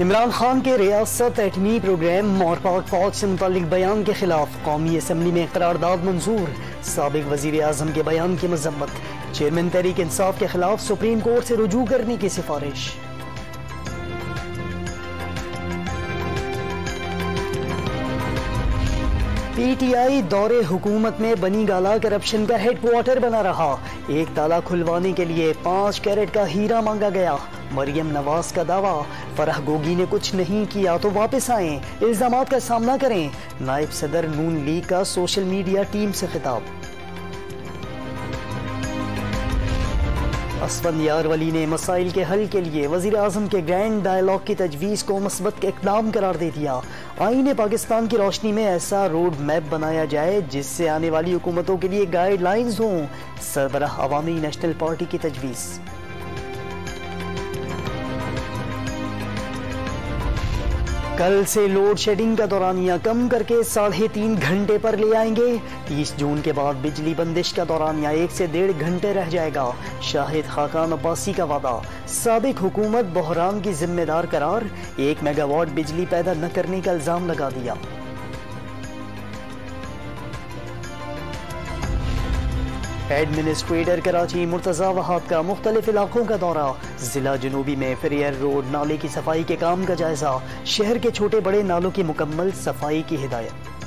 इमरान खान के रियासत एटमी प्रोग्राम और पाक फौज से मुतालिक बयान के खिलाफ कौमी असम्बली में करारदाद मंजूर। साबिक वजीर आजम के बयान की मजम्मत। चेयरमैन तहरीक इंसाफ के खिलाफ सुप्रीम कोर्ट से रुजू करने की सिफारिश। पीटीआई दौरे हुकूमत में बनी गाला करप्शन का हेडक्वार्टर बना रहा। एक ताला खुलवाने के लिए 5 कैरेट का हीरा मांगा गया। मरियम नवाज का दावा, फराह गोगी ने कुछ नहीं किया तो वापस आएं, इल्जामात का सामना करें। नायब सदर नून लीग का सोशल मीडिया टीम से खिताब। असफंदियार वली ने मसाइल के हल के लिए वजीर आजम के ग्रैंड डायलॉग की तजवीज़ को मस्बत इक़दाम करार दे दिया। आईने पाकिस्तान की रोशनी में ऐसा रोड मैप बनाया जाए जिससे आने वाली हुकूमतों के लिए गाइडलाइंस हों। सरबराह अवामी नेशनल पार्टी की तजवीज़। कल से लोड शेडिंग का दौरानिया कम करके 3.5 घंटे पर ले आएंगे। 30 जून के बाद बिजली बंदिश का दौरानिया 1 से 1.5 घंटे रह जाएगा। शाहिद खाकान अब्बासी का वादा, साबिक हुकूमत बहरान की जिम्मेदार करार। 1 मेगावाट बिजली पैदा न करने का इल्जाम लगा दिया। एडमिनिस्ट्रेटर कराची मुर्तजा वहाब का मुख्तलिफ इलाकों का दौरा। जिला जनूबी में फेरियर रोड नाले की सफाई के काम का जायजा। शहर के छोटे बड़े नालों की मुकम्मल सफाई की हिदायत।